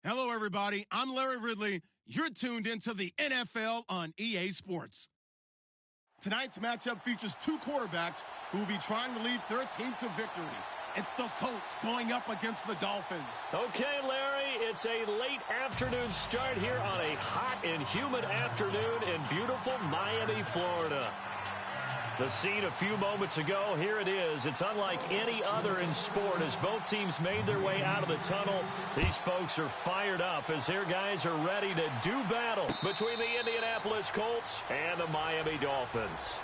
Hello, everybody. I'm Larry Ridley. You're tuned into the NFL on EA Sports. Tonight's matchup features two quarterbacks who will be trying to lead their team to victory. It's the Colts going up against the Dolphins. Okay, Larry, it's a late afternoon start here on a hot and humid afternoon in beautiful Miami, Florida. The scene a few moments ago, here it is. It's unlike any other in sport as both teams made their way out of the tunnel. These folks are fired up as their guys are ready to do battle between the Indianapolis Colts and the Miami Dolphins.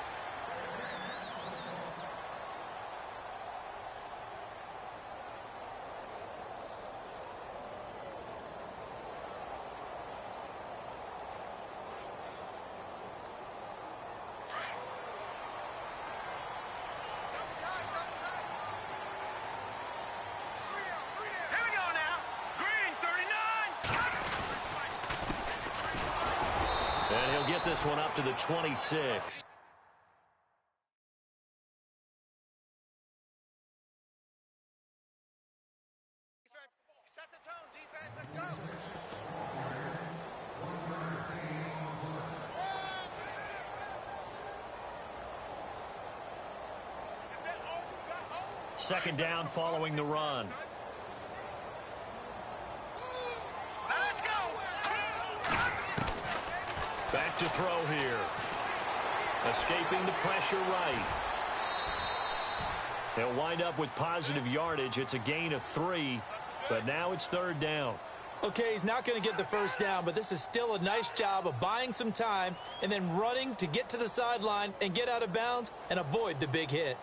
And he'll get this one up to the 26. Set the tone, defense, let's go. Second down following the run. Let's go. Back to throw here. Escaping the pressure right. They'll wind up with positive yardage. It's a gain of 3, but now it's third down. Okay, he's not going to get the first down, but this is still a nice job of buying some time and then running to get to the sideline and get out of bounds and avoid the big hit.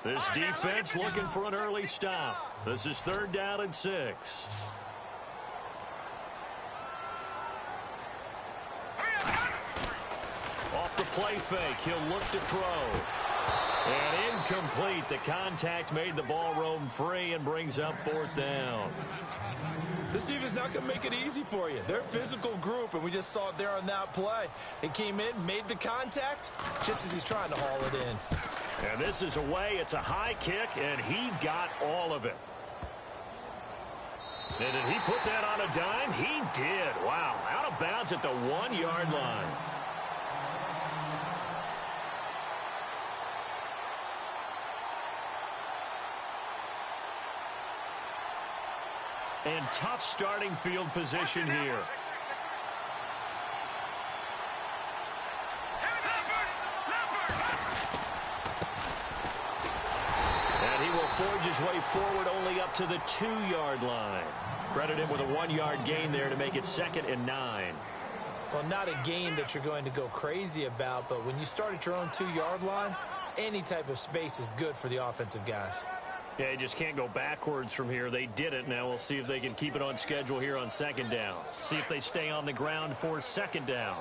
This defense looking for an early stop. This is third down and 6. Off the play fake, he'll look to throw. And incomplete. The contact made the ball roam free and brings up fourth down. This defense not going to make it easy for you. They're a physical group, and we just saw it there on that play. It came in, made the contact, just as he's trying to haul it in. And this is away. It's a high kick, and he got all of it. And did he put that on a dime? He did. Wow. Out of bounds at the 1-yard line. And tough starting field position here. And he will forge his way forward only up to the 2-yard line. Credit him with a 1-yard gain there to make it 2nd and 9. Well, not a game that you're going to go crazy about, but when you start at your own 2-yard line, any type of space is good for the offensive guys. Yeah, you just can't go backwards from here. They did it. Now we'll see if they can keep it on schedule here on second down. See if they stay on the ground for second down.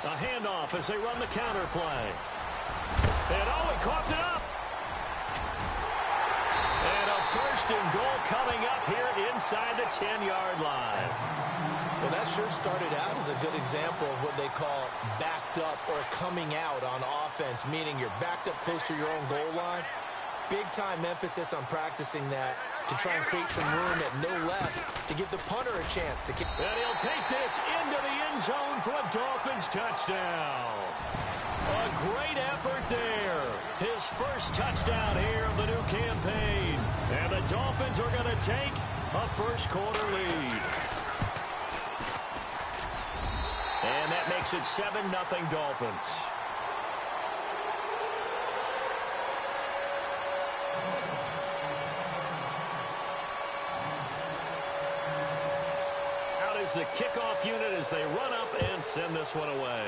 A handoff as they run the counter play. And he coughed it up. And a first and goal coming up here inside the 10-yard line. Well, that sure started out as a good example of what they call backed up or coming out on offense, meaning you're backed up close to your own goal line. Big-time emphasis on practicing that to try and create some room at no less to give the punter a chance to kick. And he'll take this into the end zone for a Dolphins touchdown. A great effort there. His first touchdown here of the new campaign. And the Dolphins are going to take a first-quarter lead. And that makes it 7-0 Dolphins. Out is the kickoff unit as they run up and send this one away.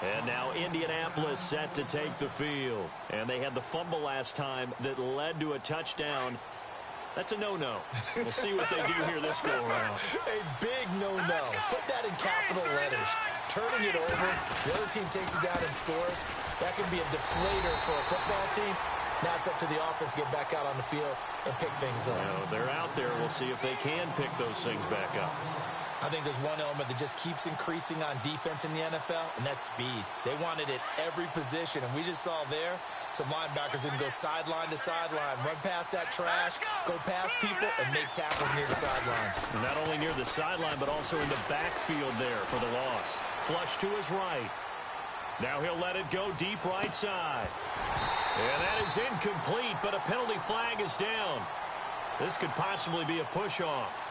And now Indianapolis set to take the field. And they had the fumble last time that led to a touchdown. That's a no-no. We'll see what they do here this go-around. A big no-no. Put that in capital letters. Turning it over, the other team takes it down and scores. That can be a deflator for a football team. Now it's up to the offense to get back out on the field and pick things up. They're out there. We'll see if they can pick those things back up. I think there's one element that just keeps increasing on defense in the NFL, and that's speed. They want it at every position, and we just saw there some linebackers that can go sideline to sideline, run past that trash, go past people, and make tackles near the sidelines. Not only near the sideline, but also in the backfield there for the loss. Flush to his right. Now he'll let it go deep right side. And that is incomplete, but a penalty flag is down. This could possibly be a push-off.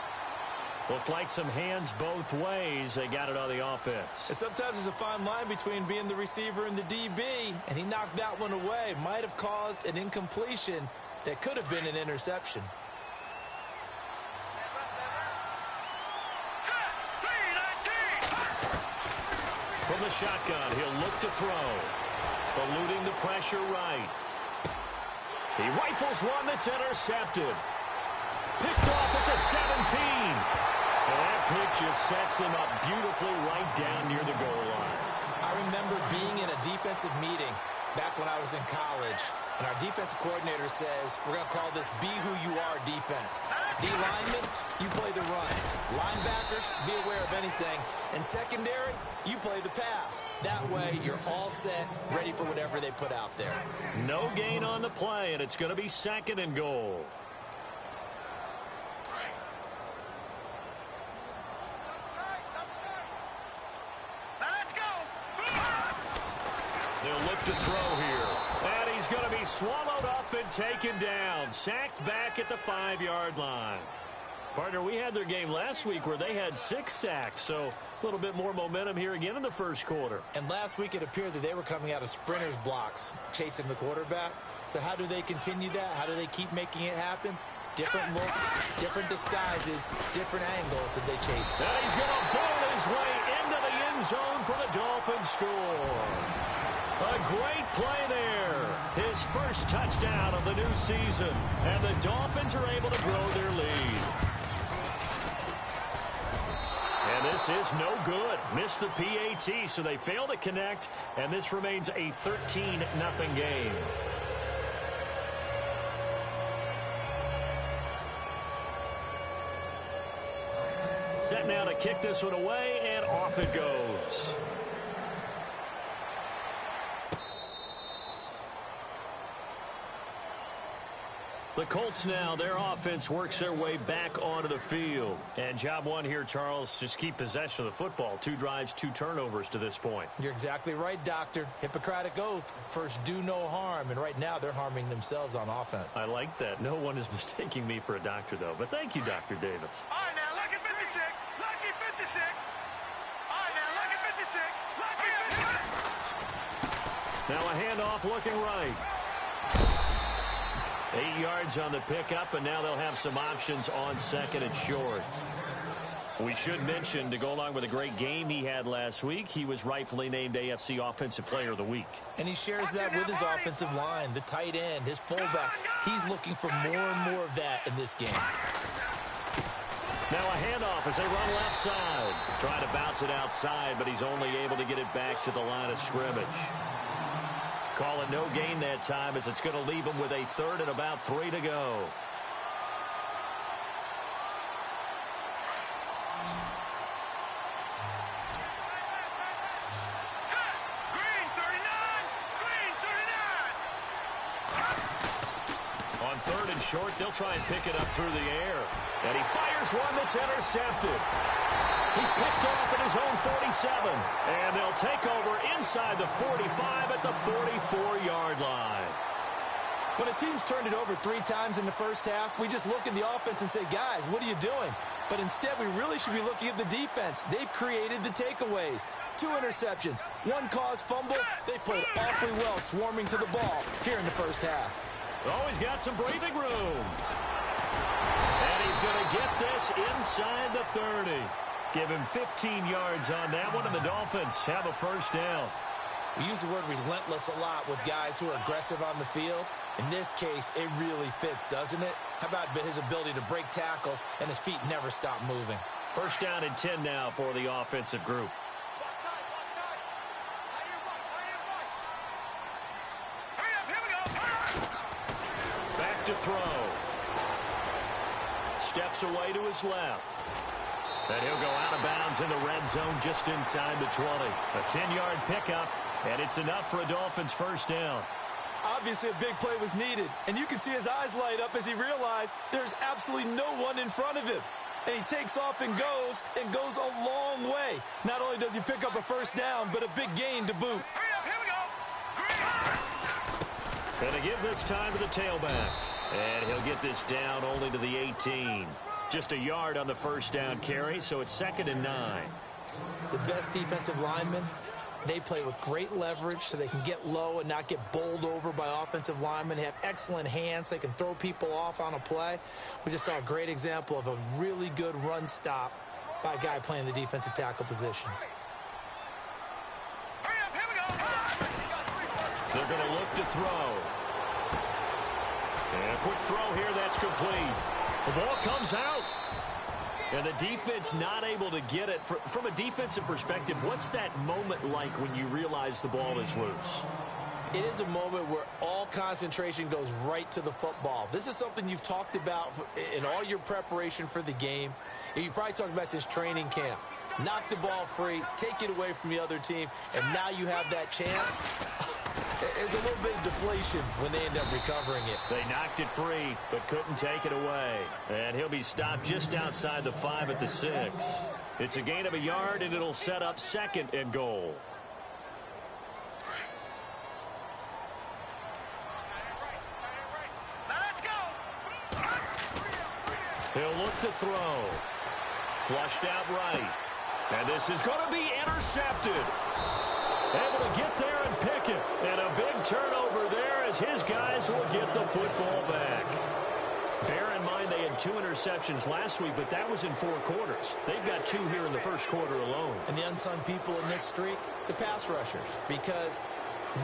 Looked like some hands both ways. They got it on the offense. And sometimes there's a fine line between being the receiver and the DB, and he knocked that one away. Might have caused an incompletion that could have been an interception. From the shotgun, he'll look to throw. Eluding the pressure right. He rifles one that's intercepted. Picked off at the 17. And that pick just sets him up beautifully right down near the goal line. I remember being in a defensive meeting back when I was in college, and our defensive coordinator says, we're going to call this be who you are defense. D linemen, you play the run. Linebackers, be aware of anything. And secondary, you play the pass. That way, you're all set, ready for whatever they put out there. No gain on the play, and it's going to be 2nd and goal. They'll look to throw here. And he's going to be swallowed up and taken down. Sacked back at the 5-yard line. Partner, we had their game last week where they had 6 sacks, so a little bit more momentum here again in the first quarter. And last week it appeared that they were coming out of sprinters blocks, chasing the quarterback. So how do they continue that? How do they keep making it happen? Different looks, different disguises, different angles that they chase. And he's going to bowl his way into the end zone for the Dolphins score. A great play there. His first touchdown of the new season. And the Dolphins are able to grow their lead. And this is no good. Missed the PAT, so they fail to connect. And this remains a 13-0 game. Set now to kick this one away, and off it goes. The Colts now, their offense works their way back onto the field. And job one here, Charles, just keep possession of the football. 2 drives, 2 turnovers to this point. You're exactly right, Doctor. Hippocratic oath. First, do no harm. And right now, they're harming themselves on offense. I like that. No one is mistaking me for a doctor, though. But thank you, Dr. Davis. All right, now, lucky 56. Lucky 56. All right, now, lucky 56. Lucky 56. Now a handoff looking right. 8 yards on the pickup, and now they'll have some options on 2nd and short. We should mention, to go along with a great game he had last week, he was rightfully named AFC Offensive Player of the Week. And he shares that with his offensive line, the tight end, his fullback. He's looking for more and more of that in this game. Now a handoff as they run left side. Trying to bounce it outside, but he's only able to get it back to the line of scrimmage. Call it no gain that time, as it's going to leave him with a 3rd and about 3 to go. Green 39. Green 39. On 3rd and short, they'll try and pick it up through the air. And he fires one that's intercepted. He's picked off at his own 47. And they'll take over inside the 45 at the 44-yard line. When a team's turned it over 3 times in the first half, we just look at the offense and say, guys, what are you doing? But instead, we really should be looking at the defense. They've created the takeaways. 2 interceptions, 1 caused fumble. They played awfully well swarming to the ball here in the first half. Always got some breathing room. And he's going to get this inside the 30. Give him 15 yards on that one, and the Dolphins have a first down. We use the word relentless a lot with guys who are aggressive on the field. In this case, it really fits, doesn't it? How about his ability to break tackles and his feet never stop moving? First down and 10 now for the offensive group. Back to throw. Steps away to his left. And he'll go out of bounds in the red zone just inside the 20. A 10-yard pickup, and it's enough for a Dolphins first down. Obviously, a big play was needed, and you can see his eyes light up as he realized there's absolutely no one in front of him. And he takes off and goes a long way. Not only does he pick up a first down, but a big gain to boot. Here we go. And they give this time to the tailback. And he'll get this down only to the 18. Just a yard on the first down carry, so it's 2nd and 9. The best defensive linemen, they play with great leverage so they can get low and not get bowled over by offensive linemen. They have excellent hands. They can throw people off on a play. We just saw a great example of a really good run stop by a guy playing the defensive tackle position. Here we go. They're going to look to throw. And a quick throw here, that's complete. The ball comes out. And the defense not able to get it. From a defensive perspective, what's that moment like when you realize the ball is loose? It is a moment where all concentration goes right to the football. This is something you've talked about in all your preparation for the game. You probably talked about since training camp. Knock the ball free, take it away from the other team, and now you have that chance. There's a little bit of deflation when they end up recovering it. They knocked it free, but couldn't take it away. And he'll be stopped just outside the 5 at the 6. It's a gain of a yard, and it'll set up 2nd and goal. Let's go. He'll look to throw. Flushed out right. And this is going to be intercepted. Able to get there and pick it. And a big turnover there as his guys will get the football back. Bear in mind they had 2 interceptions last week, but that was in 4 quarters. They've got 2 here in the first quarter alone. And the unsung people in this streak, the pass rushers. Because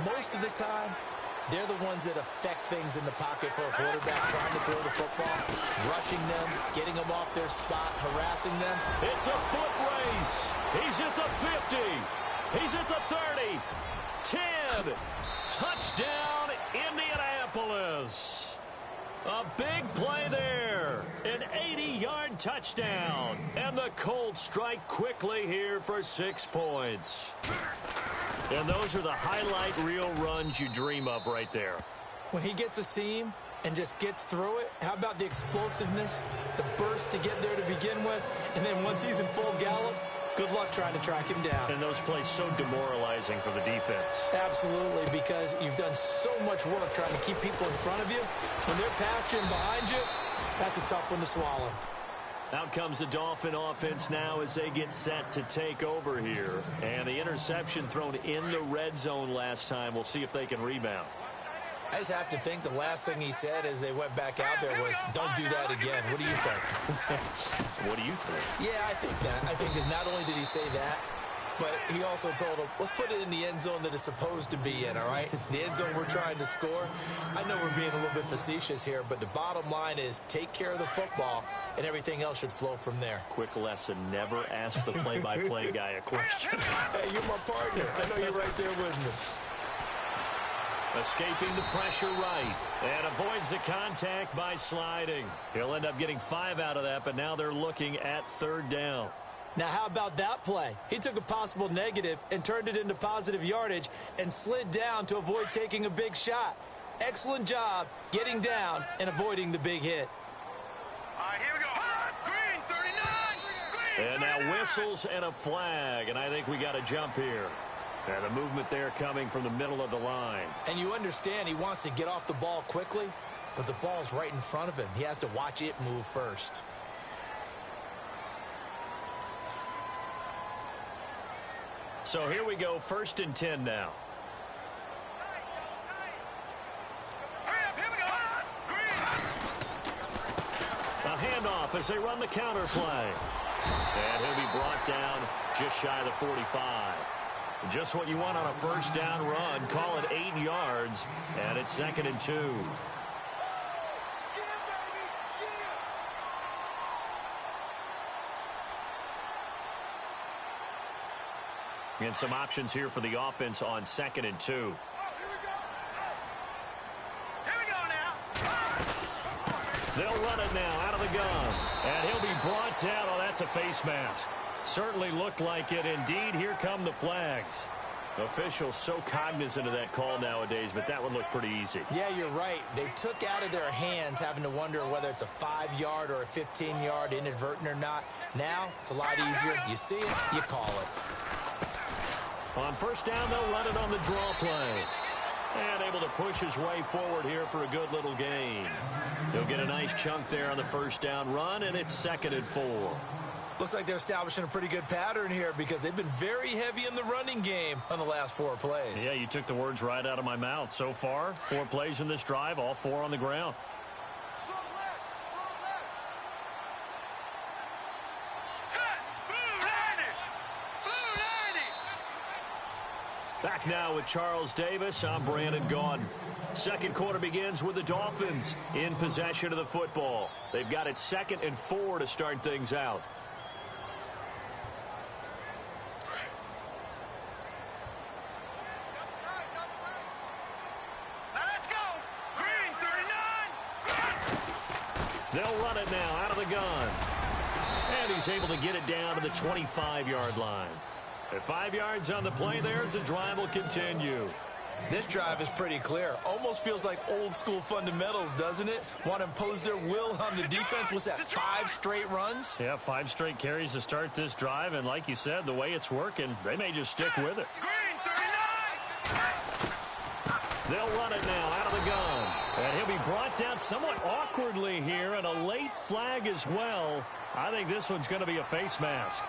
most of the time, they're the ones that affect things in the pocket for a quarterback, trying to throw the football, rushing them, getting them off their spot, harassing them. It's a foot race. He's at the 50. He's at the 30, 10, touchdown Indianapolis. A big play there, an 80-yard touchdown. And the Colts strike quickly here for 6 points. And those are the highlight reel runs you dream of right there. When he gets a seam and just gets through it, how about the explosiveness, the burst to get there to begin with, and then once he's in full gallop, good luck trying to track him down. And those plays so demoralizing for the defense. Absolutely, because you've done so much work trying to keep people in front of you. When they're past you and behind you, that's a tough one to swallow. Out comes the Dolphin offense now as they get set to take over here. And the interception thrown in the red zone last time. We'll see if they can rebound. I just have to think the last thing he said as they went back out there was, don't do that again. What do you think? What do you think? Yeah, I think that. I think that not only did he say that, but he also told him, let's put it in the end zone that it's supposed to be in, all right? The end zone we're trying to score. I know we're being a little bit facetious here, but the bottom line is take care of the football, and everything else should flow from there. Quick lesson, never ask the play-by-play guy a question. Hey, you're my partner. I know you're right there with me. Escaping the pressure right, and avoids the contact by sliding. He'll end up getting 5 out of that, but now they're looking at 3rd down. Now, how about that play? He took a possible negative and turned it into positive yardage and slid down to avoid taking a big shot. Excellent job getting down and avoiding the big hit. All right, here we go. Green, 39. Green, And now whistles and a flag, and I think we got a jump here. And the movement there coming from the middle of the line. And you understand he wants to get off the ball quickly, but the ball's right in front of him. He has to watch it move first. So here we go, 1st and 10 now. Here we go. Green. A handoff as they run the counter play. And he'll be brought down just shy of the 45. Just what you want on a 1st down run. Call it 8 yards, and it's 2nd and 2. And some options here for the offense on 2nd and 2. Here we go now. They'll run it now out of the gun. And he'll be brought down. Oh, that's a face mask. Certainly looked like it. Indeed, here come the flags. Officials so cognizant of that call nowadays, but that one looked pretty easy. Yeah, you're right. They took out of their hands having to wonder whether it's a 5-yard or a 15-yard inadvertent or not. Now, it's a lot easier. You see it, you call it. On first down, they'll run it on the draw play. And able to push his way forward here for a good little gain. He'll get a nice chunk there on the first down run, and it's 2nd and 4. Looks like they're establishing a pretty good pattern here because they've been very heavy in the running game on the last 4 plays. Yeah, you took the words right out of my mouth. So far, 4 plays in this drive, all 4 on the ground. Strong left. Set. Blue 90. Blue 90. Back now with Charles Davis. I'm Brandon Gaudin. Second quarter begins with the Dolphins in possession of the football. They've got it 2nd and 4 to start things out. They'll run it now out of the gun. And he's able to get it down to the 25-yard line. At 5 yards on the play there, the drive will continue. This drive is pretty clear. Almost feels like old school fundamentals, doesn't it? Want to impose their will on the defense. What's that, 5 straight runs? Yeah, 5 straight carries to start this drive. And like you said, the way it's working, they may just stick with it. They'll run it now out of the gun. And he'll be brought down somewhat awkwardly here, and a late flag as well. I think this one's going to be a face mask.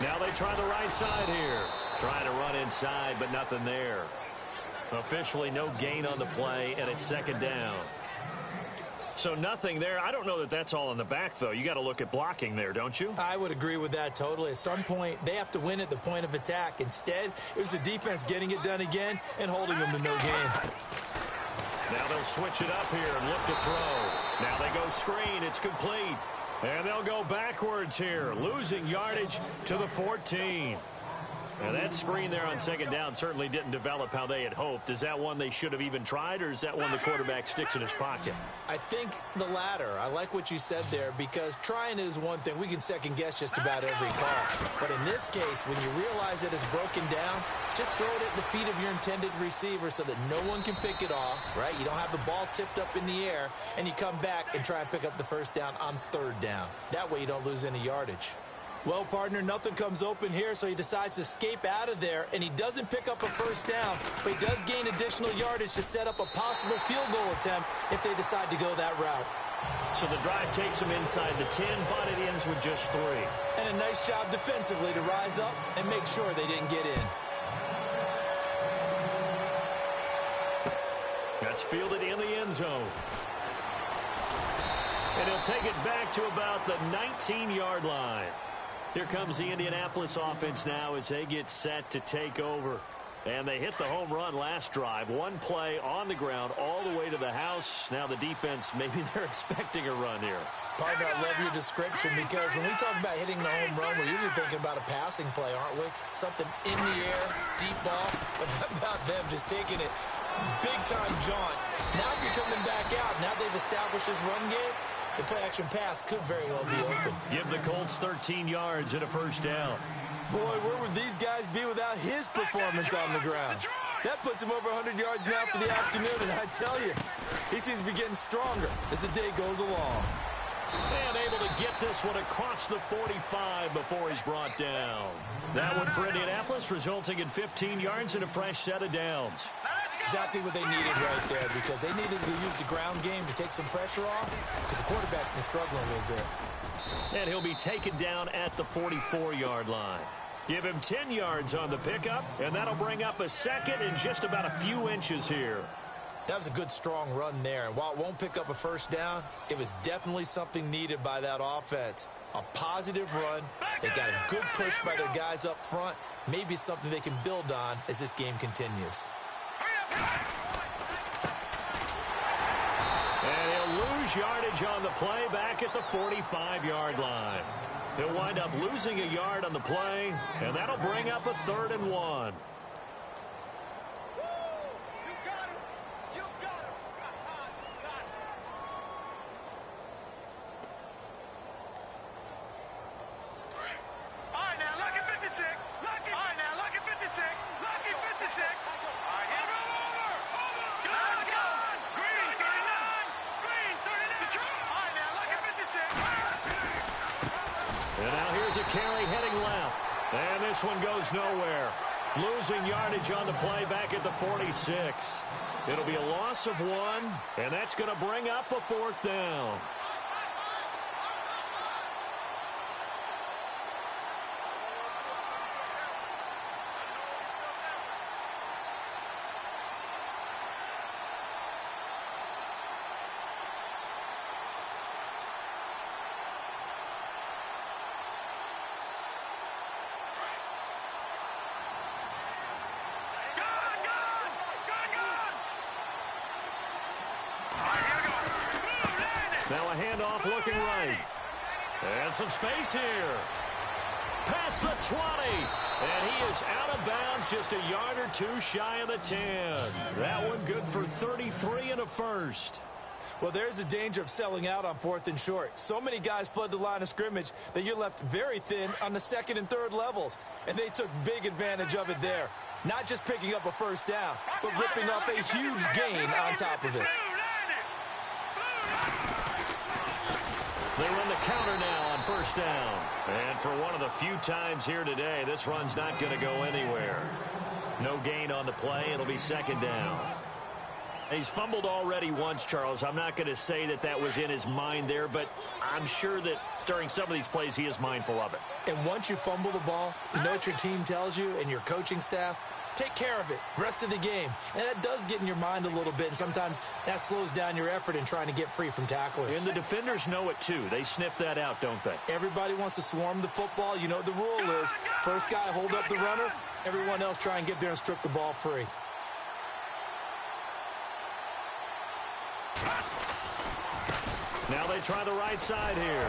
Now they try the right side here. Trying to run inside, but nothing there. Officially no gain on the play, and it's 2nd down. So nothing there. I don't know that that's all in the back, though. You got to look at blocking there, don't you? I would agree with that totally. At some point, they have to win at the point of attack. Instead, it was the defense getting it done again and holding them to no gain. Now they'll switch it up here and look to throw. Now they go screen. It's complete. And they'll go backwards here, losing yardage to the 14. And that screen there on 2nd down certainly didn't develop how they had hoped. Is that one they should have even tried, or is that one the quarterback sticks in his pocket? I think the latter. I like what you said there, because trying it is one thing. We can second-guess just about every call. But in this case, when you realize that it's broken down, just throw it at the feet of your intended receiver so that no one can pick it off, right? You don't have the ball tipped up in the air, and you come back and try and pick up the first down on 3rd down. That way you don't lose any yardage. Well, partner, nothing comes open here, so he decides to escape out of there, and he doesn't pick up a first down, but he does gain additional yardage to set up a possible field goal attempt if they decide to go that route. So the drive takes him inside the 10, but it ends with just 3. And a nice job defensively to rise up and make sure they didn't get in. That's fielded in the end zone. And he'll take it back to about the 19-yard line. Here comes the Indianapolis offense now as they get set to take over. And they hit the home run last drive. 1 play on the ground all the way to the house. Now the defense, maybe they're expecting a run here. Partner, I love your description, because when we talk about hitting the home run, we're usually thinking about a passing play, aren't we? Something in the air, deep ball. But how about them just taking it big-time jaunt? Now if you're coming back out, now they've established this run game, the play-action pass could very well be open. Give the Colts 13 yards and a first down. Boy, where would these guys be without his performance on the ground? That puts him over 100 yards now for the afternoon, and I tell you, he seems to be getting stronger as the day goes along. And able to get this one across the 45 before he's brought down. That one for Indianapolis, resulting in 15 yards and a fresh set of downs. Exactly what they needed right there, because they needed to use the ground game to take some pressure off, because the quarterback's been struggling a little bit. And he'll be taken down at the 44-yard line. Give him 10 yards on the pickup, and that'll bring up a second in just about a few inches here. That was a good, strong run there. And while it won't pick up a first down, it was definitely something needed by that offense. A positive run. They got a good push by their guys up front. Maybe something they can build on as this game continues. And he'll lose yardage on the play back at the 45-yard line. He'll wind up losing a yard on the play, and that'll bring up a 3rd and 1. Carry heading left, and this one goes nowhere. Losing yardage on the play back at the 46. It'll be a loss of 1, and that's going to bring up a 4th down. Now a handoff looking right. And some space here. Past the 20. And he is out of bounds just a yard or 2 shy of the 10. That one good for 33 and a first. Well, there's the danger of selling out on 4th and short. So many guys flood the line of scrimmage that you're left very thin on the 2nd and 3rd levels. And they took big advantage of it there. Not just picking up a first down, but ripping up a huge gain on top of it. They run the counter now on first down. And for one of the few times here today, this run's not going to go anywhere. No gain on the play. It'll be 2nd down. He's fumbled already once, Charles. I'm not going to say that that was in his mind there, but I'm sure that during some of these plays he is mindful of it. And once you fumble the ball, you know what your team tells you and your coaching staff? Take care of it. Rest of the game. And that does get in your mind a little bit, and sometimes that slows down your effort in trying to get free from tacklers. And the defenders know it, too. They sniff that out, don't they? Everybody wants to swarm the football. You know what the rule is. First guy hold up the runner. Everyone else try and get there and strip the ball free. Now they try the right side here.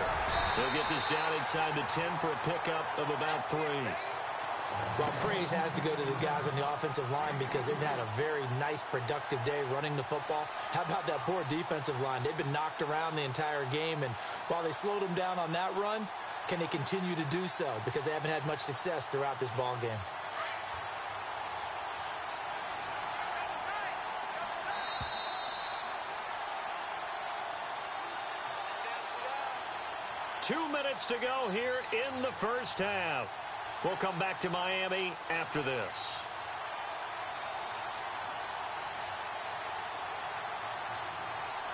They'll get this down inside the 10 for a pickup of about 3. Well, praise has to go to the guys on the offensive line because they've had a very nice, productive day running the football. How about that poor defensive line? They've been knocked around the entire game, and while they slowed them down on that run, can they continue to do so? Because they haven't had much success throughout this ball game. Two minutes to go here in the first half. We'll come back to Miami after this.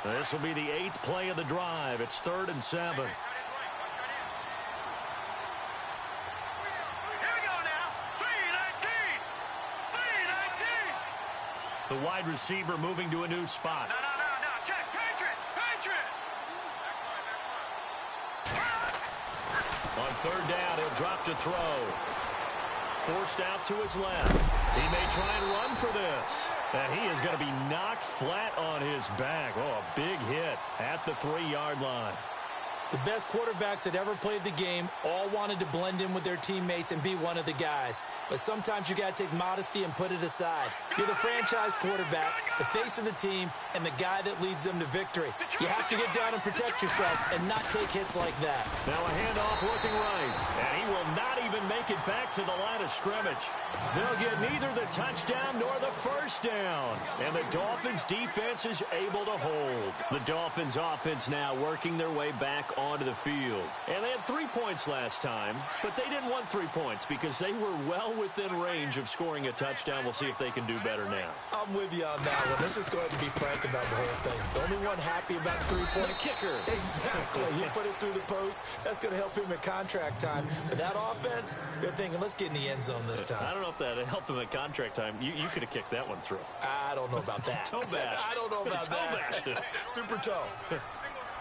This will be the 8th play of the drive. It's 3rd and 7. Here we go now. 3-19. 3-19. The wide receiver moving to a new spot. No. Check. Patriot. On 3rd down, he'll drop to throw. Forced out to his left. He may try and run for this. And he is going to be knocked flat on his back. Oh, a big hit at the 3-yard line. The best quarterbacks that ever played the game all wanted to blend in with their teammates and be one of the guys. But sometimes you got to take modesty and put it aside. You're the franchise quarterback, the face of the team, and the guy that leads them to victory. You have to get down and protect yourself and not take hits like that. Now a handoff looking right. And he will not even make it back to the line of scrimmage. They'll get neither the touchdown nor the first down. And the Dolphins defense is able to hold. The Dolphins offense now working their way back onto the field. And they had 3 points last time, but they didn't want 3 points because they were well within range of scoring a touchdown. We'll see if they can do better now. I'm with you on that one. Let's just go ahead and be frank about the whole thing. The only one happy about 3-point. The kicker. Exactly. He put it through the post. That's going to help him at contract time. But that offense, they're thinking, let's get in the end zone this time. I don't know if that helped him at contract time. You could have kicked that one through. I don't know about that. Toe bash. I don't know about that. Toe Super toe. Here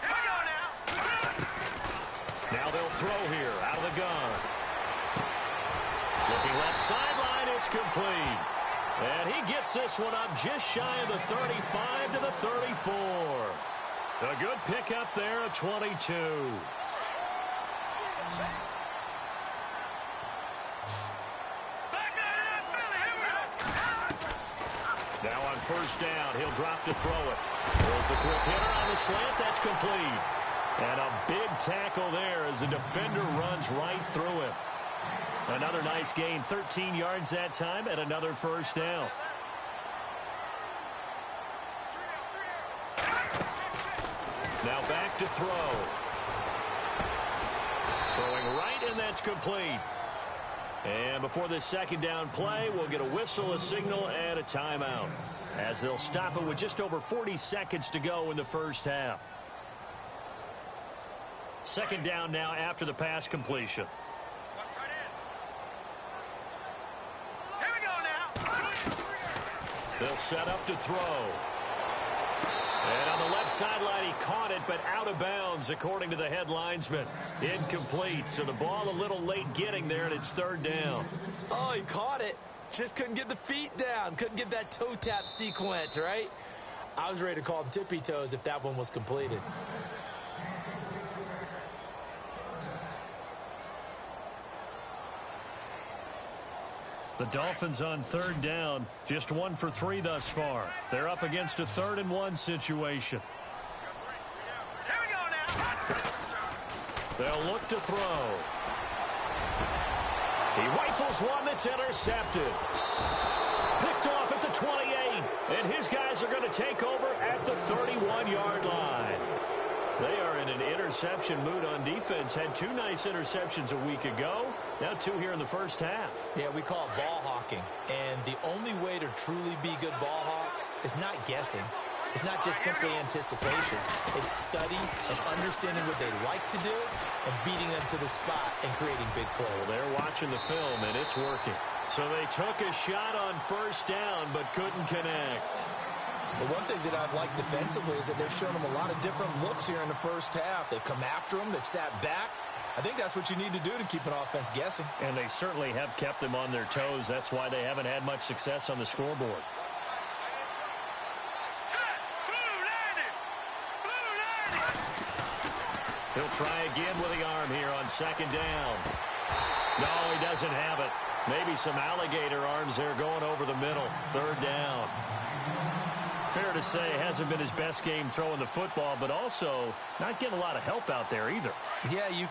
we go now. Now they'll throw here out of the gun. Looking left sideline, it's complete. And he gets this one up just shy of the 35 to the 34. A good pickup there, a 22. Now on first down, he'll drop to throw it. There's a quick hitter on the slant. That's complete. And a big tackle there as the defender runs right through him. Another nice gain, 13 yards that time, and another first down. Now back to throw. Throwing right, and that's complete. And before this second down play, we'll get a whistle, a signal, and a timeout, as they'll stop it with just over 40 seconds to go in the first half. Second down now after the pass completion. Here we go now. They'll set up to throw. And on the left sideline, he caught it, but out of bounds, according to the head linesman. Incomplete, so the ball a little late getting there, and it's third down. Oh, he caught it. Just couldn't get the feet down. Couldn't get that toe tap sequence, right? I was ready to call him tippy toes if that one was completed. The Dolphins on third down, just 1 for 3 thus far. They're up against a 3rd-and-1 situation. Here we go now. They'll look to throw. He rifles one that's intercepted. Picked off at the 28, and his guys are going to take over at the 31-yard line. They are in an interception mood on defense. Had 2 nice interceptions a week ago. Now 2 here in the first half. Yeah, we call it ball hawking. And the only way to truly be good ball hawks is not guessing. It's not just simply anticipation. It's study and understanding what they like to do and beating them to the spot and creating big plays. Well, they're watching the film, and it's working. So they took a shot on first down but couldn't connect. The one thing that I've liked defensively is that they've shown them a lot of different looks here in the first half. They've come after them. They've sat back. I think that's what you need to do to keep an offense guessing. And they certainly have kept them on their toes. That's why they haven't had much success on the scoreboard. He'll try again with the arm here on second down. No, he doesn't have it. Maybe some alligator arms there going over the middle. Third down. Fair to say, hasn't been his best game throwing the football, but also not getting a lot of help out there either. Yeah, you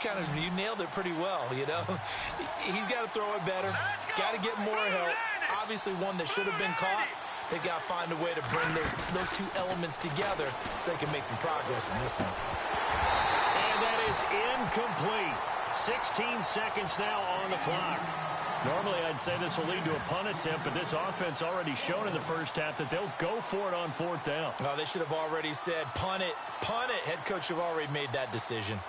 nailed it pretty well, you know. He's got to throw it better. Got to get more help. Obviously one that should have been caught. They've got to find a way to bring those 2 elements together so they can make some progress in this one. And that is incomplete. 16 seconds now on the clock. Normally, I'd say this will lead to a punt attempt, but this offense already shown in the first half that they'll go for it on 4th down. Oh, they should have already said, punt it, punt it. Head coach have already made that decision.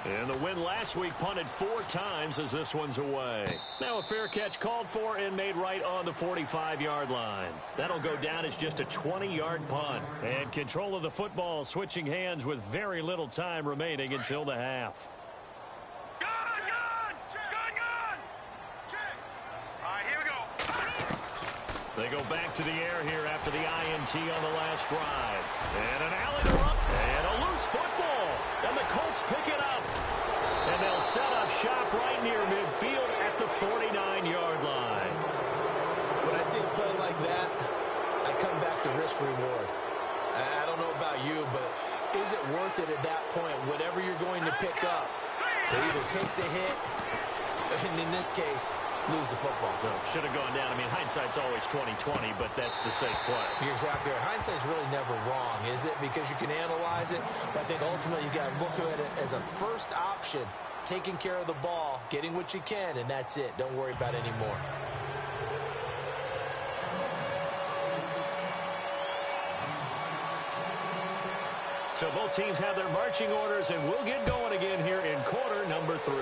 And the win last week punted 4 times as this one's away. Now a fair catch called for and made right on the 45-yard line. That'll go down as just a 20-yard punt. And control of the football switching hands with very little time remaining until the half. Gun! All right, here we go. They go back to the air here after the INT on the last drive. And an alley to run. And a loose football. And the Colts pick it up. And they'll set up shop right near midfield at the 49-yard line. When I see a play like that, I come back to risk-reward. I don't know about you, but is it worth it at that point, whatever you're going to pick up, to either take the hit, and in this case, lose the football? So should have gone down. I mean, hindsight's always 20/20, but that's the safe play. You're exactly right. Hindsight's really never wrong, is it? Because you can analyze it, but I think ultimately you got to look at it as a first option, taking care of the ball, getting what you can, and that's it. Don't worry about any more. So both teams have their marching orders, and we'll get going again here in quarter number 3.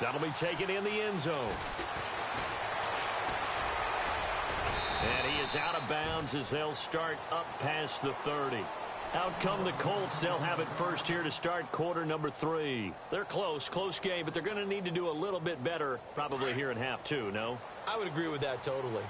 That'll be taken in the end zone. And he is out of bounds as they'll start up past the 30. Out come the Colts. They'll have it first here to start quarter number 3. They're close game, but they're going to need to do a little bit better probably here in half 2, no? I would agree with that totally.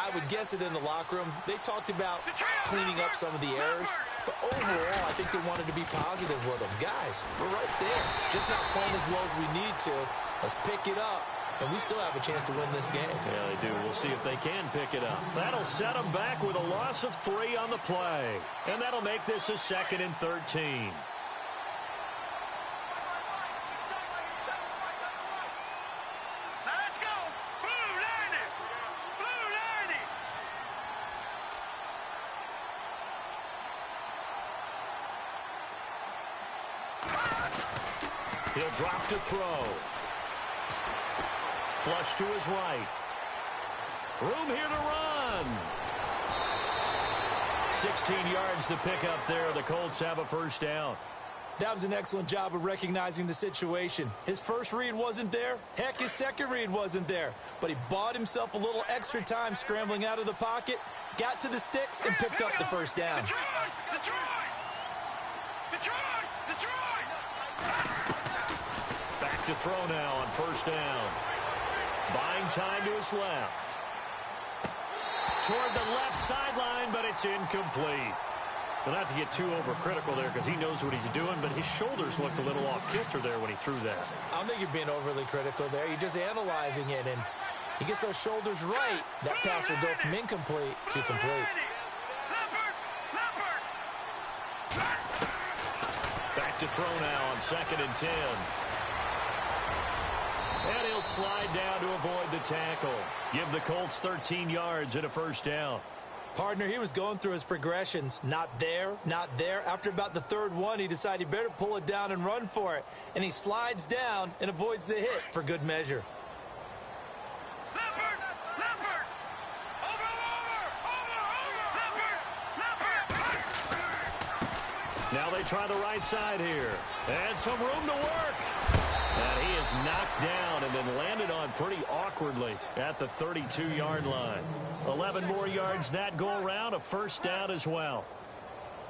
I would guess it in the locker room. They talked about cleaning up some of the errors, but overall, I think they wanted to be positive with them. Guys, we're right there. Just not playing as well as we need to. Let's pick it up, and we still have a chance to win this game. Yeah, they do. We'll see if they can pick it up. That'll set them back with a loss of 3 on the play, and that'll make this a 2nd and 13. He'll drop to throw. Flush to his right. Room here to run. 16 yards to pick up there. The Colts have a first down. That was an excellent job of recognizing the situation. His first read wasn't there. Heck, his second read wasn't there. But he bought himself a little extra time scrambling out of the pocket, got to the sticks, and picked up the first down. Back to throw now on first down. Buying time to his left. Toward the left sideline, but it's incomplete. Well, not to get too overcritical there because he knows what he's doing, but his shoulders looked a little off kilter there when he threw that. I don't think you're being overly critical there. You're just analyzing it, and he gets those shoulders right. That pass will go from incomplete to complete. Back to throw now on 2nd and 10. And he'll slide down to avoid the tackle. Give the Colts 13 yards and a first down. Partner, he was going through his progressions. Not there, not there. After about the third one, he decided he better pull it down and run for it. And he slides down and avoids the hit for good measure. Now they try the right side here. And some room to work. And he is knocked down and then landed on pretty awkwardly at the 32-yard line. 11 more yards that go around, a first down as well.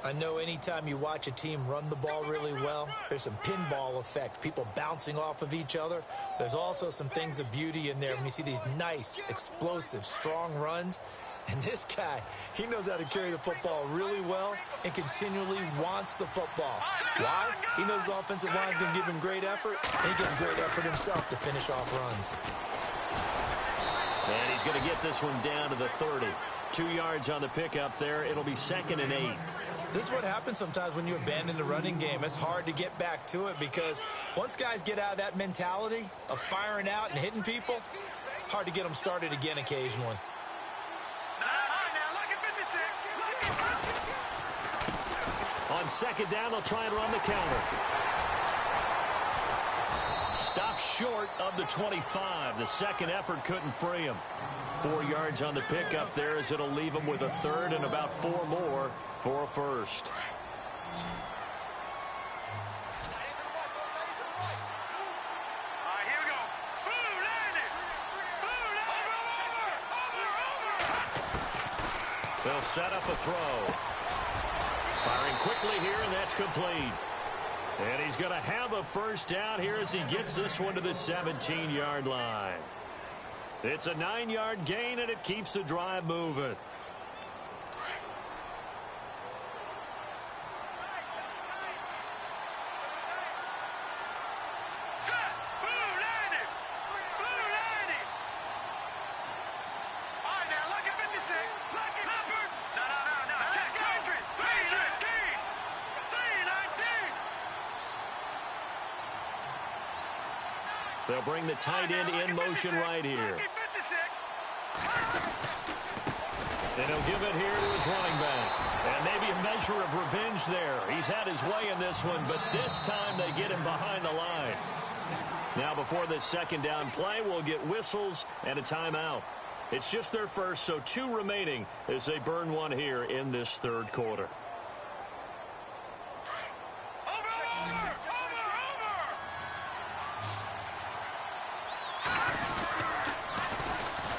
I know anytime you watch a team run the ball really well, there's some pinball effect, people bouncing off of each other. There's also some things of beauty in there when you see these nice, explosive, strong runs. And this guy, he knows how to carry the football really well and continually wants the football. Why? He knows the offensive line's going to give him great effort, and he gives great effort himself to finish off runs. And he's going to get this one down to the 30. 2 yards on the pickup there. It'll be 2nd and 8. This is what happens sometimes when you abandon the running game. It's hard to get back to it because once guys get out of that mentality of firing out and hitting people, hard to get them started again occasionally. On 2nd down, they'll try and run the counter. Stopped short of the 25. The second effort couldn't free him. 4 yards on the pickup there as it'll leave him with a third and about 4 more for a first. They'll set up a throw. Firing quickly here, and that's complete. And he's going to have a first down here as he gets this one to the 17-yard line. It's a 9-yard gain, and it keeps the drive moving. They'll bring the tight end in motion right here. And he'll give it here to his running back. And maybe a measure of revenge there. He's had his way in this one, but this time they get him behind the line. Now before this 2nd down play, we'll get whistles and a timeout. It's just their first, so 2 remaining as they burn one here in this 3rd quarter.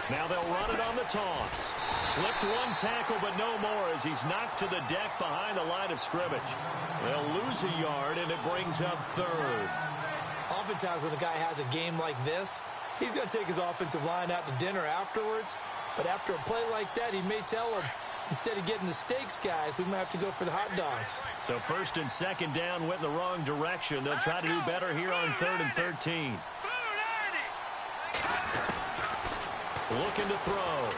Now they'll run it on the toss. Slipped one tackle, but no more as he's knocked to the deck behind the line of scrimmage. They'll lose a yard, and it brings up third. Oftentimes when a guy has a game like this, he's going to take his offensive line out to dinner afterwards. But after a play like that, he may tell him, instead of getting the steaks, guys, we might have to go for the hot dogs. So first and second down went in the wrong direction. They'll try to do better here on 3rd and 13. Looking to throw.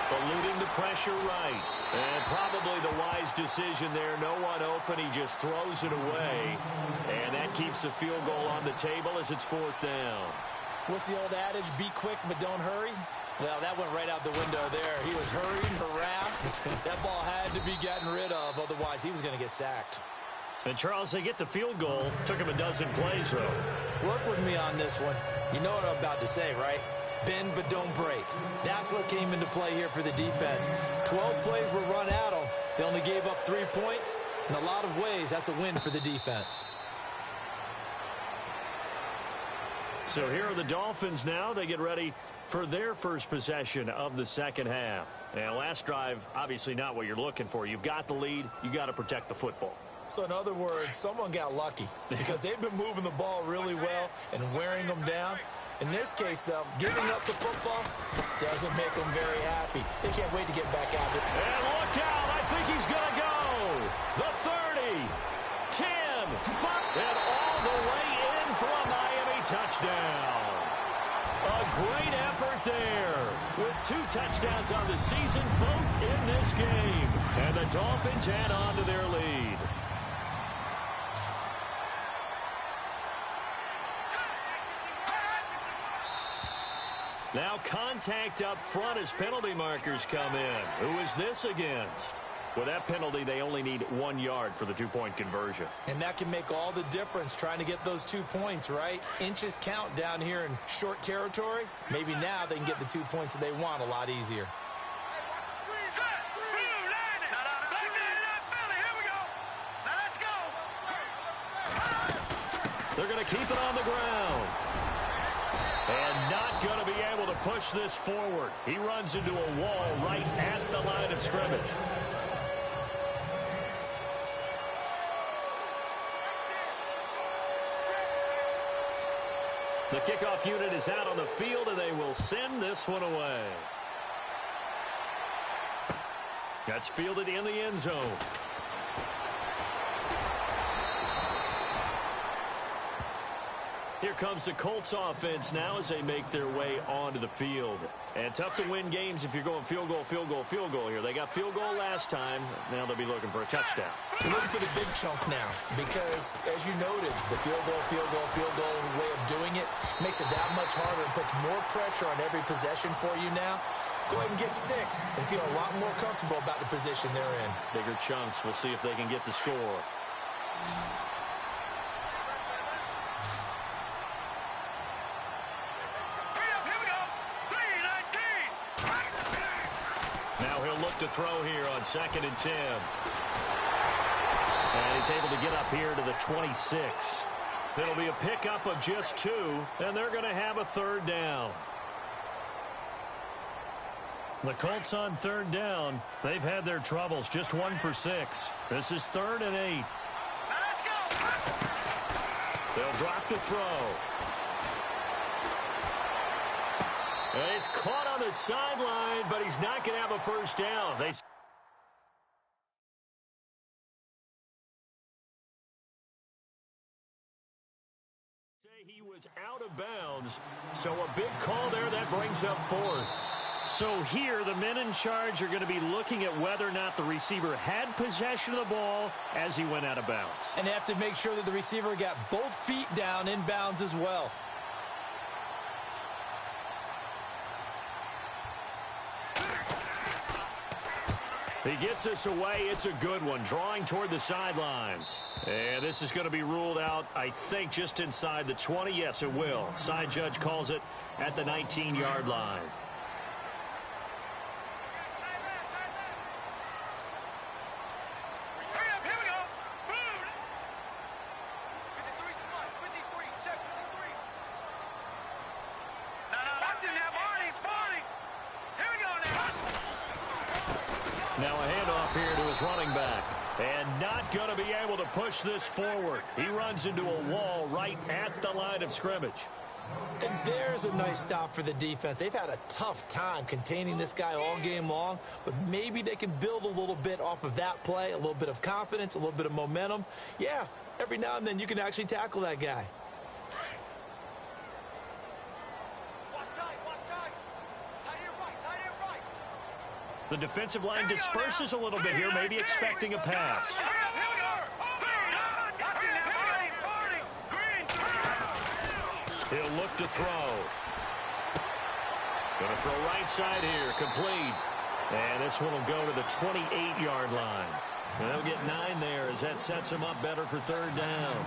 Eluding the pressure right. And probably the wise decision there. No one open. He just throws it away. And that keeps the field goal on the table as it's 4th down. What's the old adage? Be quick, but don't hurry. Well, that went right out the window there. He was hurried, harassed. That ball had to be gotten rid of. Otherwise, he was going to get sacked. And, Charles, they get the field goal. Took him a dozen plays, though. Work with me on this one. You know what I'm about to say, right? Bend but don't break. That's what came into play here for the defense. 12 plays were run at them. They only gave up 3 points. In a lot of ways, that's a win for the defense. So here are the Dolphins now. They get ready for their first possession of the second half. Now, last drive, obviously not what you're looking for. You've got the lead. You got to protect the football. So, in other words, someone got lucky because they've been moving the ball really well and wearing them down. In this case, though, giving up the football doesn't make them very happy. They can't wait to get back out there. And look out. I think he's going to go. The 30, 10, 5, and all the way in for a Miami touchdown. A great effort there. With 2 touchdowns on the season, both in this game. And the Dolphins add on to their lead. Now contact up front as penalty markers come in. Who is this against? With that penalty, they only need 1 yard for the 2-point conversion. And that can make all the difference trying to get those 2 points, right? Inches count down here in short territory. Maybe now they can get the 2 points that they want a lot easier. They're going to keep it on the ground. And not going to be able to push this forward. He runs into a wall right at the line of scrimmage. The kickoff unit is out on the field, and they will send this one away. That's fielded in the end zone. Here comes the Colts offense now as they make their way onto the field. And tough to win games if you're going field goal, field goal, field goal here. They got field goal last time. Now they'll be looking for a touchdown. They're looking for the big chunk now because, as you noted, the field goal way of doing it makes it that much harder and puts more pressure on every possession for you now. Go ahead and get 6 and feel a lot more comfortable about the position they're in. Bigger chunks. We'll see if they can get the score. To throw here on 2nd and 10. And he's able to get up here to the 26. It'll be a pickup of just 2, and they're going to have a 3rd down. The Colts on 3rd down. They've had their troubles, just 1 for 6. This is 3rd and 8. Let's go. They'll drop the throw. And he's caught on the sideline, but he's not going to have a first down. They say he was out of bounds, so a big call there that brings up 4th. So here, the men in charge are going to be looking at whether or not the receiver had possession of the ball as he went out of bounds. And they have to make sure that the receiver got both feet down in bounds as well. He gets us away. It's a good one. Drawing toward the sidelines. And this is going to be ruled out, I think, just inside the 20. Yes, it will. Side judge calls it at the 19-yard line. off here to his running back. And not going to be able to push this forward. He runs into a wall right at the line of scrimmage. And there's a nice stop for the defense. They've had a tough time containing this guy all game long, but maybe they can build a little bit off of that play, a little bit of confidence, a little bit of momentum. Yeah, every now and then you can actually tackle that guy. The defensive line disperses a little bit here, maybe expecting a pass. He'll look to throw. Going to throw right side here, complete. And this one will go to the 28-yard line. And they'll get 9 there as that sets him up better for third down.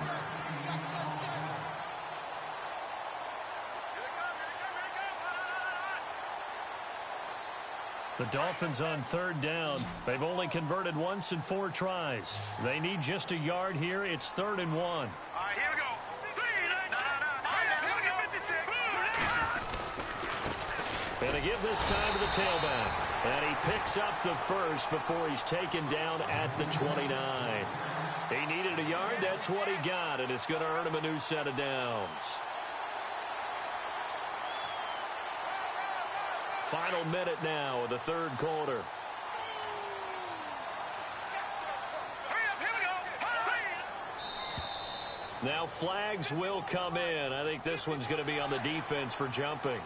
The Dolphins on third down. They've only converted once in 4 tries. They need just a yard here. It's 3rd and 1. All right, here we go. And they give this time to the tailback. And he picks up the first before he's taken down at the 29. He needed a yard. That's what he got, and it's going to earn him a new set of downs. Final minute now of the third quarter. Now flags will come in. I think this one's going to be on the defense for jumping.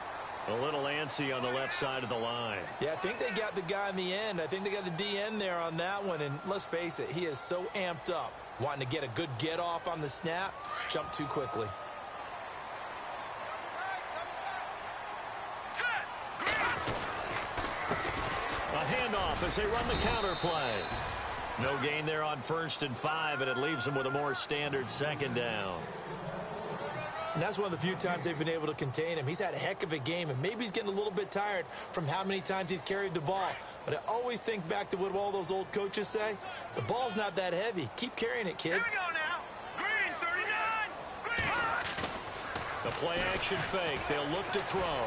A little antsy on the left side of the line. Yeah, I think they got the guy in the end. I think they got the DN there on that one. And let's face it, he is so amped up. Wanting to get a good get off on the snap. Jump too quickly. A handoff as they run the counter play. No gain there on 1st and 5, and it leaves them with a more standard 2nd down. And that's one of the few times they've been able to contain him. He's had a heck of a game, and maybe he's getting a little bit tired from how many times he's carried the ball. But I always think back to what all those old coaches say. The ball's not that heavy. Keep carrying it, kid. Here we go now. Green, 39. Green. The play action fake. They'll look to throw.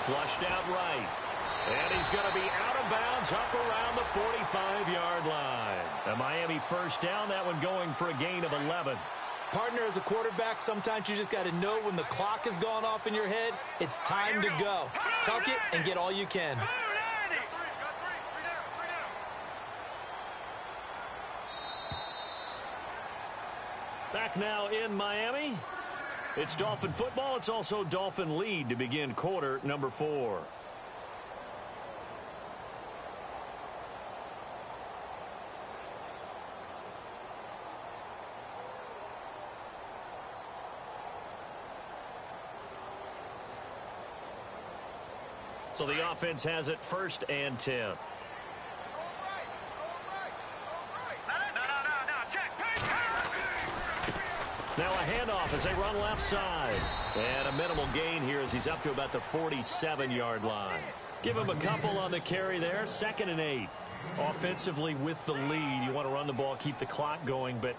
Flushed out right. And he's going to be out of bounds up around the 45-yard line. A Miami first down, that one going for a gain of 11. Partner, as a quarterback, sometimes you just got to know when the clock has gone off in your head, it's time to go. Tuck it and get all you can. Back now in Miami. It's Dolphin football. It's also Dolphin lead to begin quarter number 4. So the offense has it 1st and 10. Now a handoff as they run left side. And a minimal gain here as he's up to about the 47-yard line. Give him a couple on the carry there. 2nd and 8. Offensively with the lead, you want to run the ball, keep the clock going, but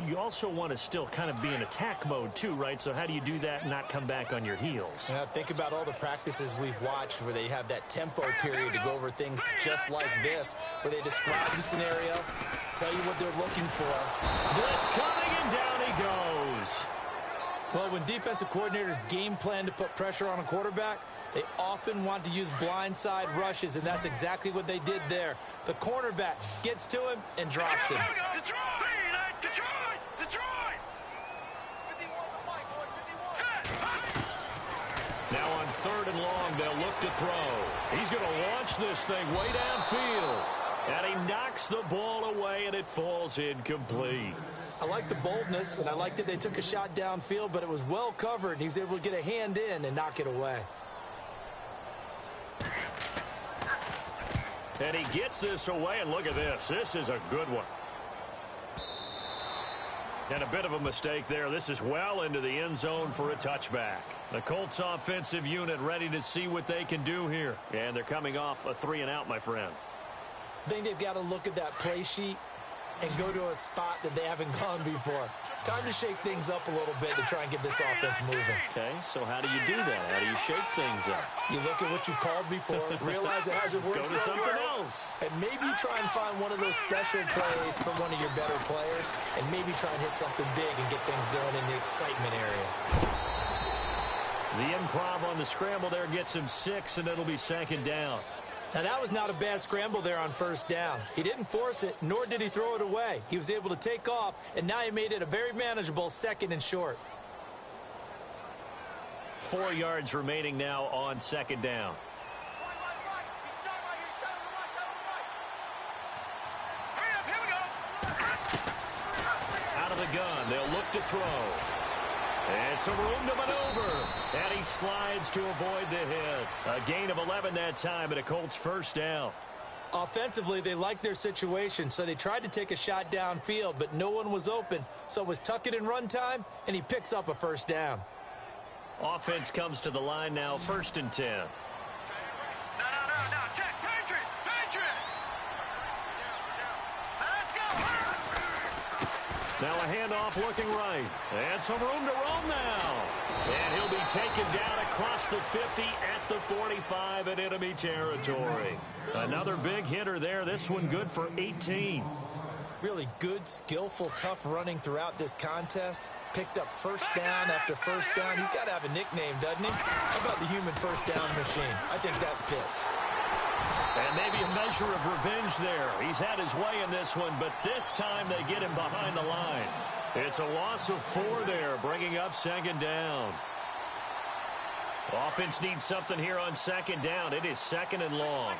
you also want to still kind of be in attack mode too, right? So how do you do that and not come back on your heels? Yeah, think about all the practices we've watched where they have that tempo period to go over things just like this, where they describe the scenario, tell you what they're looking for. Blitz coming, and down he goes. Well, when defensive coordinators game plan to put pressure on a quarterback, they often want to use blindside rushes, and that's exactly what they did there. The cornerback gets to him and drops him. Now on 3rd and long, they'll look to throw. He's going to launch this thing way downfield. And he knocks the ball away, and it falls incomplete. I like the boldness, and I like that they took a shot downfield, but it was well covered, and he was able to get a hand in and knock it away. And he gets this away, and look at this. This is a good one. And a bit of a mistake there. This is well into the end zone for a touchback. The Colts offensive unit ready to see what they can do here. And they're coming off a 3-and-out, my friend. I think they've got to look at that play sheet and go to a spot that they haven't gone before. Time to shake things up a little bit to try and get this offense moving. Okay, so how do you do that? How do you shake things up? You look at what you called before, realize it hasn't worked Go to so something well, else. and maybe try and find one of those special plays from one of your better players, and maybe try and hit something big and get things going in the excitement area. The improv on the scramble there gets him 6, and it'll be second down. Now, that was not a bad scramble there on first down. He didn't force it, nor did he throw it away. He was able to take off, and now he made it a very manageable second and short. 4 yards remaining now on second down. Out of the gun, they'll look to throw. And some room to maneuver. And he slides to avoid the hit. A gain of 11 that time, and a Colts first down. Offensively, they liked their situation, so they tried to take a shot downfield, but no one was open. So it was tuck it and run time, and he picks up a first down. Offense comes to the line now, 1st and 10. No. Check. Patriot. Let's go. Now a handoff looking right. And some room to roam now. And he'll be taken down across the 50 at the 45 in enemy territory. Another big hitter there. This one good for 18. Really good, skillful, tough running throughout this contest. Picked up first down after first down. He's got to have a nickname, doesn't he? How about the human first down machine? I think that fits. And maybe a measure of revenge there. He's had his way in this one, but this time they get him behind the line. It's a loss of 4 there, bringing up second down. Offense needs something here on second down. It is second and long.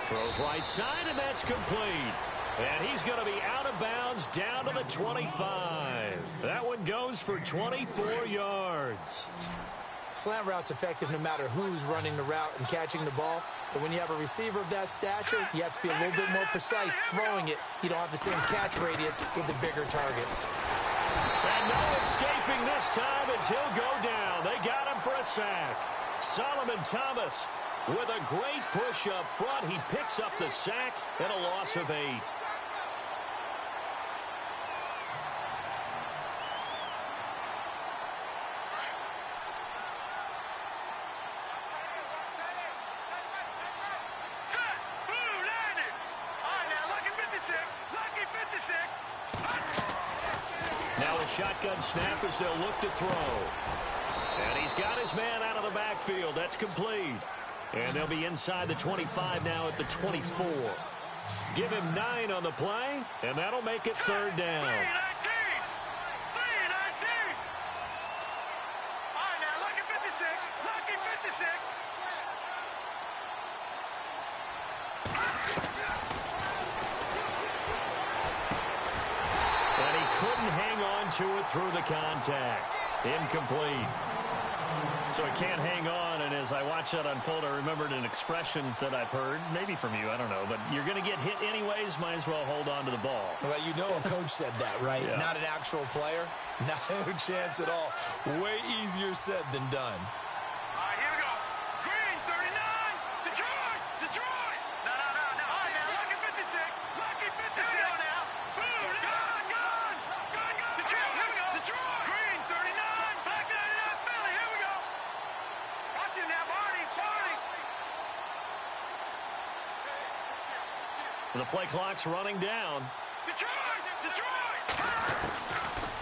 Throws right side, and that's complete. And he's going to be out of bounds down to the 25. That one goes for 24 yards. Slant route's effective no matter who's running the route and catching the ball. But when you have a receiver of that stature, you have to be a little bit more precise throwing it. You don't have the same catch radius with the bigger targets. And no escaping this time as he'll go down. They got him for a sack. Solomon Thomas with a great push up front. He picks up the sack and a loss of 8. Now a shotgun snap as they'll look to throw. And he's got his man out of the backfield. That's complete. And they'll be inside the 25 now at the 24. Give him 9 on the play, and that'll make it 3rd down. And he couldn't hang on to it through the contact. Incomplete. So he can't hang on, and as I watch that unfold, I remembered an expression that I've heard, maybe from you, I don't know, but you're going to get hit anyways, might as well hold on to the ball. Well, you know a coach said that, right? Yeah. Not an actual player. No chance at all. Way easier said than done. All right, here we go. Green, 39. Detroit. No. All right, now, lucky 56. Lucky 56. Here we go now. Boom, gun. Detroit, here we go. Detroit. Green, 39. Black 99, Philly, here we go. Watch it now, Barney. The play clock's running down. Detroit.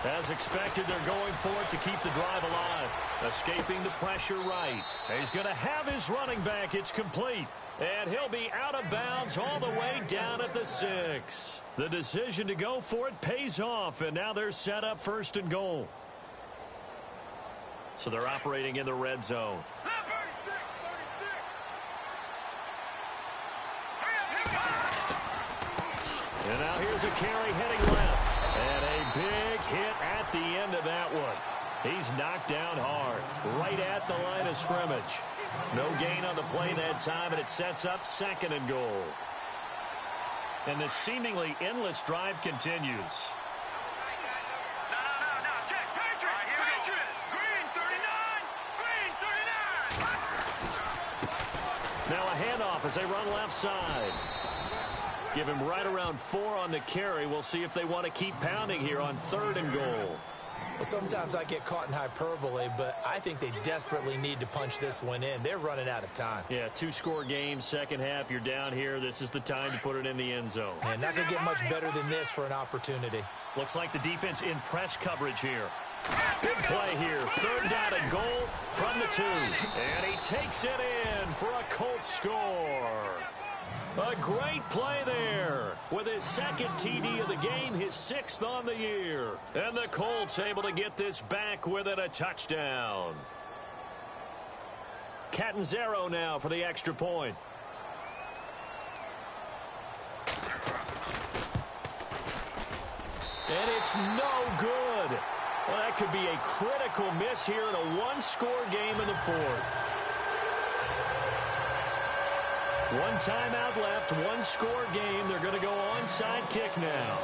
As expected, they're going for it to keep the drive alive. Escaping the pressure right. He's going to have his running back. It's complete. And he'll be out of bounds all the way down at the 6. The decision to go for it pays off, and now they're set up 1st and goal. So they're operating in the red zone. And now here's a carry heading left. And a big hit at the end of that one. He's knocked down hard, right at the line of scrimmage. No gain on the play that time, and it sets up 2nd and goal. And the seemingly endless drive continues. No. off as they run left side. Give him right around 4 on the carry. We'll see if they want to keep pounding here on 3rd and goal. Well, sometimes I get caught in hyperbole, but I think they desperately need to punch this one in. They're running out of time. Yeah, 2-score game, second half. You're down here. This is the time to put it in the end zone. And not going to get much better than this for an opportunity. Looks like the defense in press coverage here. Big play here. 3rd down and goal from the 2. And he takes it in for a Colts score. A great play there with his 2nd TD of the game, his 6th on the year. And the Colts able to get this back within a touchdown. Catanzaro now for the extra point. And it's no good. Well, that could be a critical miss here in a 1-score game in the 4th. 1 timeout left, 1-score game. They're going to go onside kick now.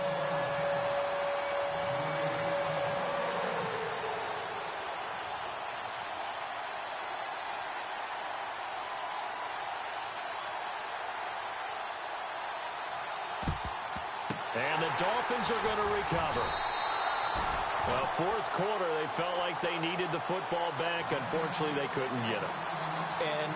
And the Dolphins are going to recover. Well, 4th quarter, they felt like they needed the football back. Unfortunately, they couldn't get it. And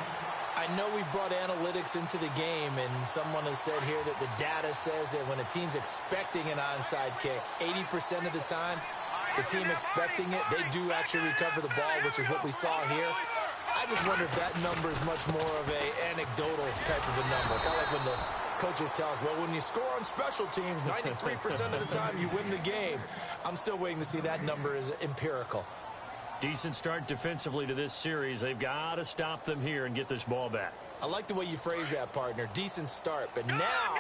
I know we brought analytics into the game, and someone has said here that the data says that when a team's expecting an onside kick, 80% of the time, the team expecting it, they do actually recover the ball, which is what we saw here. I just wonder if that number is much more of an anecdotal type of a number. Kind of like when the coaches tell us, well, when you score on special teams, 93% of the time you win the game. I'm still waiting to see that number is empirical. Decent start defensively to this series. They've got to stop them here and get this ball back. I like the way you phrase that, partner. Decent start. But now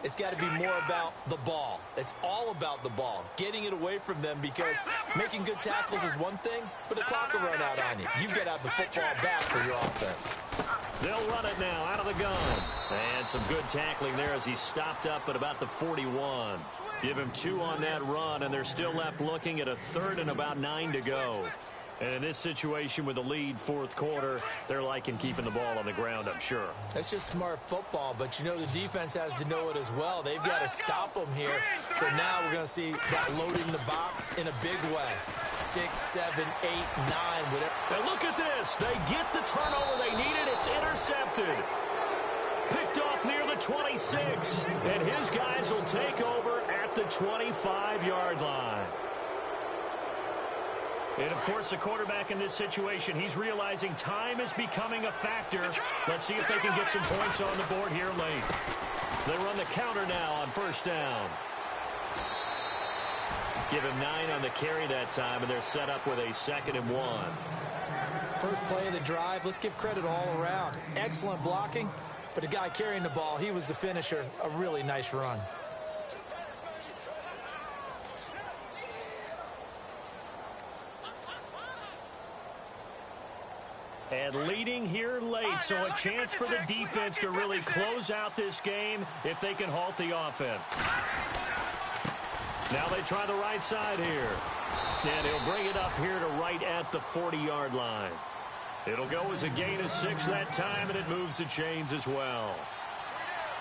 it's got to be more about the ball. It's all about the ball. Getting it away from them, because making good tackles is one thing, but the clock will run out on you. You've got to have the football back for your offense. They'll run it now out of the gun. And some good tackling there as he stopped up at about the 41. Give him 2 on that run, and they're still left looking at a 3rd and about 9 to go. And in this situation with the lead, 4th quarter, they're liking keeping the ball on the ground, I'm sure. That's just smart football, but you know the defense has to know it as well. They've got to stop them here. So now we're going to see that loading the box in a big way. 6, 7, 8, 9, whatever. And look at this. They get the turnover they needed. It's intercepted. Picked off near the 26. And his guys will take over at the 25-yard line. And, of course, the quarterback in this situation, he's realizing time is becoming a factor. Let's see if they can get some points on the board here late. They run the counter now on 1st down. Give him 9 on the carry that time, and they're set up with a 2nd and 1. First play of the drive, let's give credit all around. Excellent blocking, but the guy carrying the ball, he was the finisher. A really nice run. And leading here late, so a chance for the defense to really close out this game if they can halt the offense. Now they try the right side here. And he'll bring it up here to right at the 40-yard line. It'll go as a gain of 6 that time, and it moves the chains as well.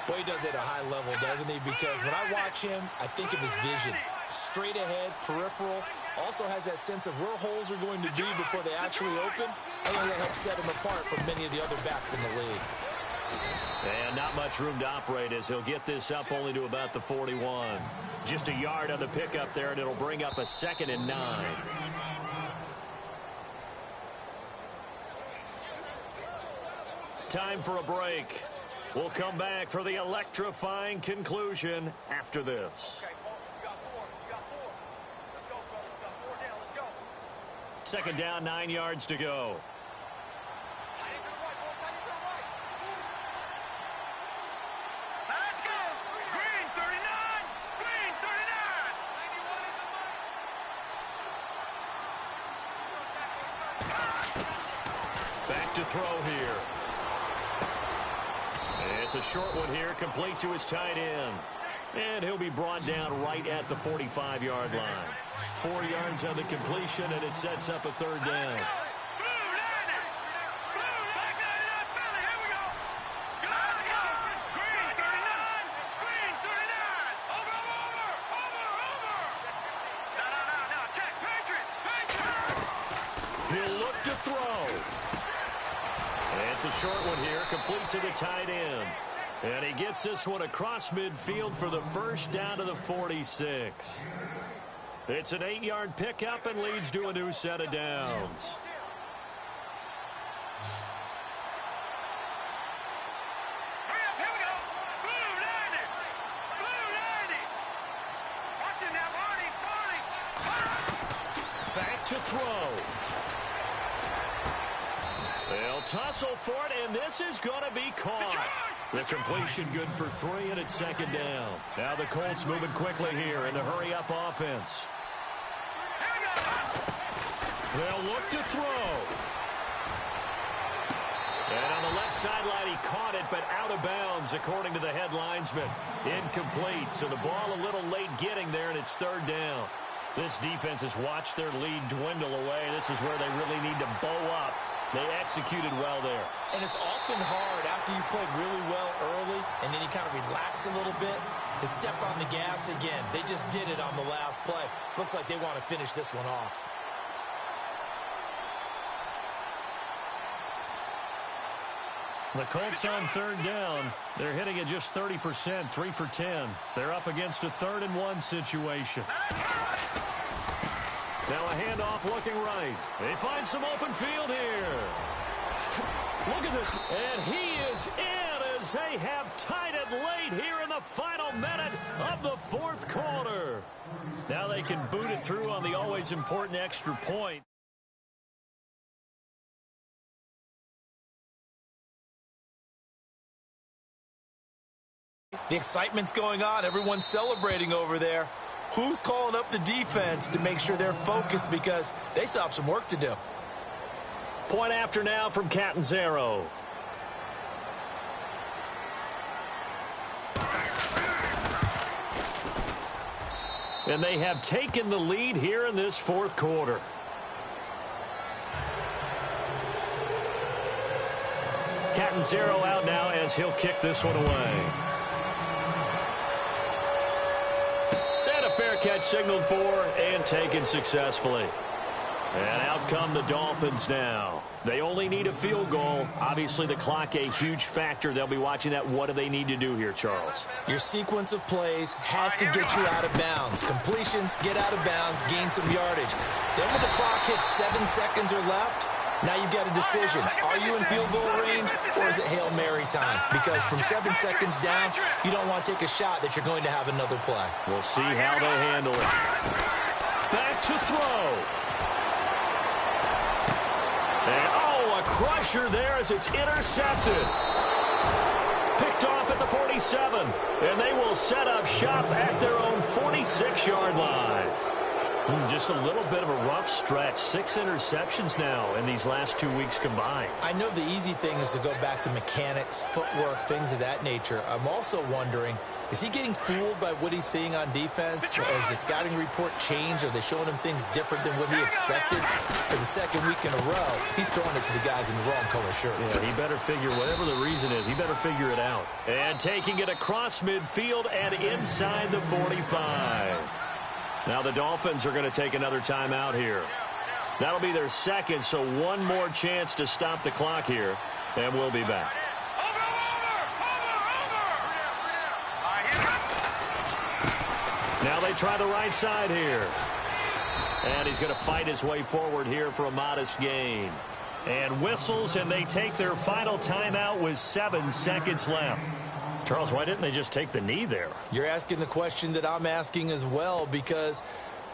Boy, he does it at a high level, doesn't he? Because when I watch him, I think of his vision. Straight ahead, peripheral. Also has that sense of where holes are going to be before they actually open. I think that helps set him apart from many of the other backs in the league. And not much room to operate as he'll get this up only to about the 41. Just a yard on the pickup there, and it'll bring up a 2nd and 9. Time for a break. We'll come back for the electrifying conclusion after this. 2nd down, 9 yards to go. Let's go. Green 39. Green 39. Back to throw here. It's a short one here, complete to his tight end. And he'll be brought down right at the 45-yard line. 4 yards on the completion, and it sets up a 3rd down. Blue 90. Blue back 99 Philly. Here we go. Let's go. It's a short one here, complete to the tight end. And he gets this one across midfield for the first down to the 46. It's an 8-yard pickup and leads to a new set of downs. Here we go. Blue 90. Blue 90. Watch it now, Barney. Back to throw. They'll tussle for it, and this is going to be caught. The completion good for 3, and it's second down. Now the Colts moving quickly here in the hurry-up offense. They'll look to throw. And on the left sideline, he caught it, but out of bounds, according to the head linesman. Incomplete, so the ball a little late getting there, and it's third down. This defense has watched their lead dwindle away. This is where they really need to bow up. They executed well there. And it's often hard after you've played really well early and then you kind of relax a little bit to step on the gas again. They just did it on the last play. Looks like they want to finish this one off. The Colts on third down. They're hitting it just 30%, 3 for 10. They're up against a 3rd and 1 situation. Now a handoff looking right. They find some open field here. Look at this. And he is in as they have tied it late here in the final minute of the 4th quarter. Now they can boot it through on the always important extra point. The excitement's going on. Everyone's celebrating over there. Who's calling up the defense to make sure they're focused because they still have some work to do? Point after now from Catanzaro. And they have taken the lead here in this 4th quarter. Catanzaro out now as he'll kick this one away. Fair catch signaled for and taken successfully. And out come the Dolphins now. They only need a field goal. Obviously, the clock a huge factor. They'll be watching that. What do they need to do here, Charles? Your sequence of plays has to get you out of bounds. Completions, get out of bounds, gain some yardage. Then when the clock hits 7 seconds or left, now you've got a decision. Are you in field goal range or is it Hail Mary time? Because from 7 seconds down, you don't want to take a shot that you're going to have another play. We'll see how they handle it. Back to throw. And, a crusher there as it's intercepted. Picked off at the 47. And they will set up shop at their own 46-yard line. Just a little bit of a rough stretch. 6 interceptions now in these last 2 weeks combined. I know the easy thing is to go back to mechanics, footwork, things of that nature. I'm also wondering, is he getting fooled by what he's seeing on defense? Has the scouting report changed? Are they showing him things different than what he expected? For the 2nd week in a row, he's throwing it to the guys in the wrong color shirts. Yeah, he better figure, whatever the reason is, he better figure it out. And taking it across midfield and inside the 45. Now the Dolphins are going to take another timeout here. That'll be their 2nd, so one more chance to stop the clock here, and we'll be back. Now they try the right side here. And he's going to fight his way forward here for a modest gain. And whistles, and they take their final timeout with 7 seconds left. Charles, why didn't they just take the knee there? You're asking the question that I'm asking as well, because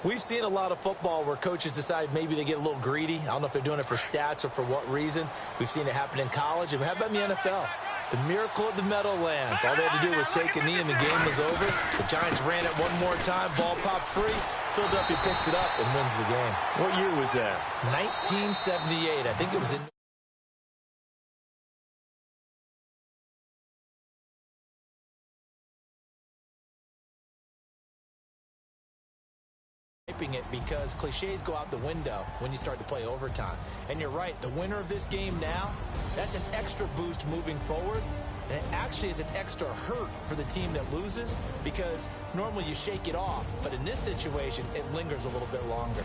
we've seen a lot of football where coaches decide maybe they get a little greedy. I don't know if they're doing it for stats or for what reason. We've seen it happen in college. And how about in the NFL? The miracle of the Meadowlands. All they had to do was take a knee and the game was over. The Giants ran it one more time. Ball popped free. Philadelphia picks it up and wins the game. What year was that? 1978. I think it was in... it because cliches go out the window when you start to play overtime. And you're right, the winner of this game now, that's an extra boost moving forward. And it actually is an extra hurt for the team that loses because normally you shake it off. But in this situation, it lingers a little bit longer.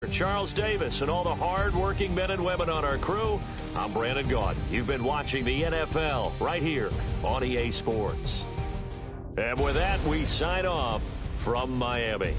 For Charles Davis and all the hard-working men and women on our crew, I'm Brandon Gaudin. You've been watching the NFL right here on EA Sports. And with that, we sign off from Miami.